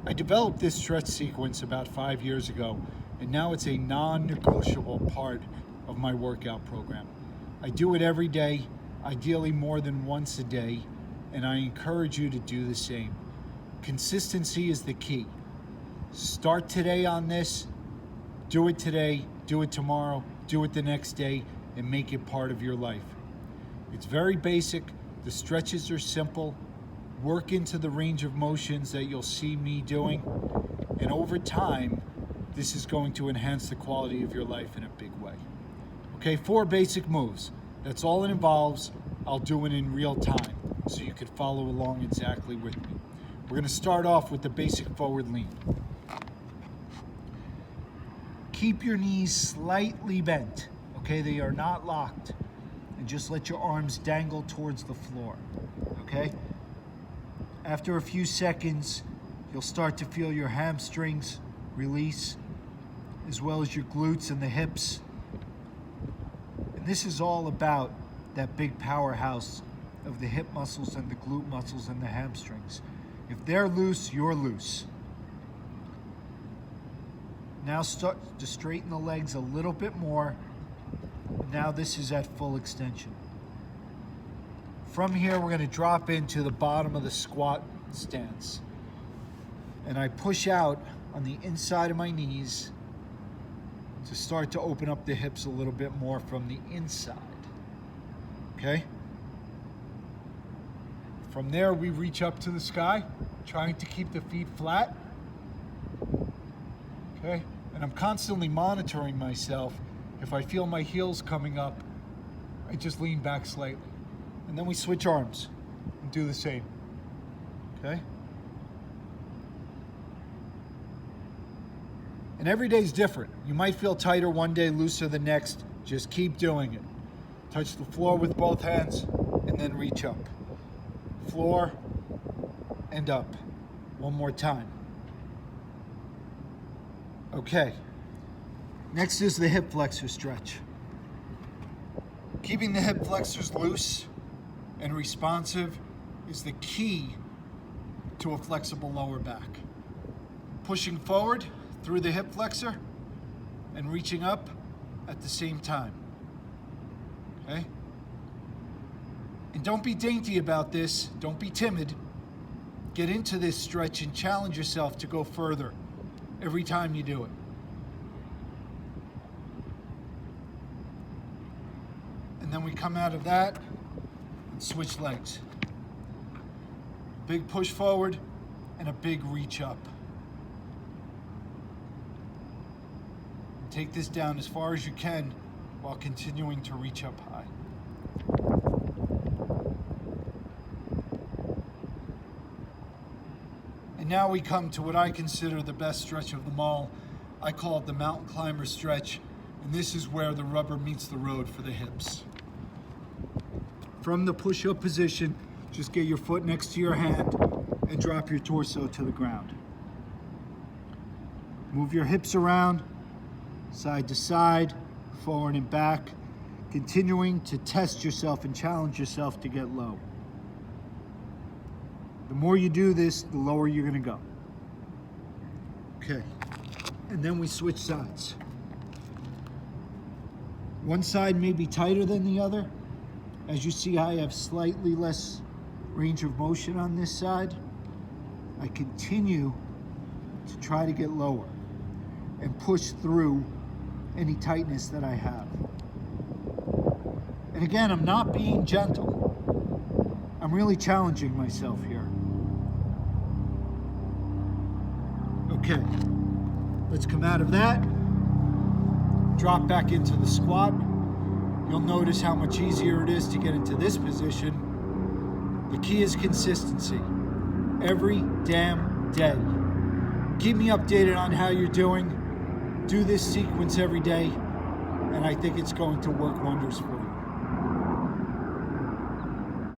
I developed this stretch sequence about 5 years ago, and now it's a non-negotiable part of my workout program. I do it every day, ideally more than once a day, and I encourage you to do the same. Consistency is the key. Start today on this, do it today, do it tomorrow, do it the next day, and make it part of your life. It's very basic, the stretches are simple, work into the range of motions that you'll see me doing, and over time, this is going to enhance the quality of your life in a big way. Okay, 4 basic moves. That's all it involves. I'll do it in real time, so you can follow along exactly with me. We're gonna start off with the basic forward lean. Keep your knees slightly bent, okay? They are not locked. And just let your arms dangle towards the floor, okay? After a few seconds, you'll start to feel your hamstrings release, as well as your glutes and the hips. And this is all about that big powerhouse of the hip muscles and the glute muscles and the hamstrings. If they're loose, you're loose. Now start to straighten the legs a little bit more. Now this is at full extension. From here, we're going to drop into the bottom of the squat stance. And I push out on the inside of my knees to start to open up the hips a little bit more from the inside. Okay? From there, we reach up to the sky, trying to keep the feet flat. Okay? And I'm constantly monitoring myself. If I feel my heels coming up, I just lean back slightly. And then we switch arms and do the same. Okay? And every day is different. You might feel tighter one day, looser the next. Just keep doing it. Touch the floor with both hands and then reach up. Floor and up. One more time. Okay. Next is the hip flexor stretch. Keeping the hip flexors loose and responsive is the key to a flexible lower back. Pushing forward through the hip flexor and reaching up at the same time. Okay? And don't be dainty about this. Don't be timid. Get into this stretch and challenge yourself to go further every time you do it. And then we come out of that and switch legs. Big push forward and a big reach up. And take this down as far as you can while continuing to reach up high. And now we come to what I consider the best stretch of them all. I call it the mountain climber stretch, and this is where the rubber meets the road for the hips. From the push-up position, just get your foot next to your hand and drop your torso to the ground. Move your hips around, side to side, forward and back, continuing to test yourself and challenge yourself to get low. The more you do this, the lower you're gonna go. Okay, and then we switch sides. One side may be tighter than the other. As you see, I have slightly less range of motion on this side. I continue to try to get lower and push through any tightness that I have. And again, I'm not being gentle. I'm really challenging myself here. Okay, let's come out of that. Drop back into the squat. You'll notice how much easier it is to get into this position. The key is consistency. Every damn day. Keep me updated on how you're doing. Do this sequence every day, and I think it's going to work wonders for you.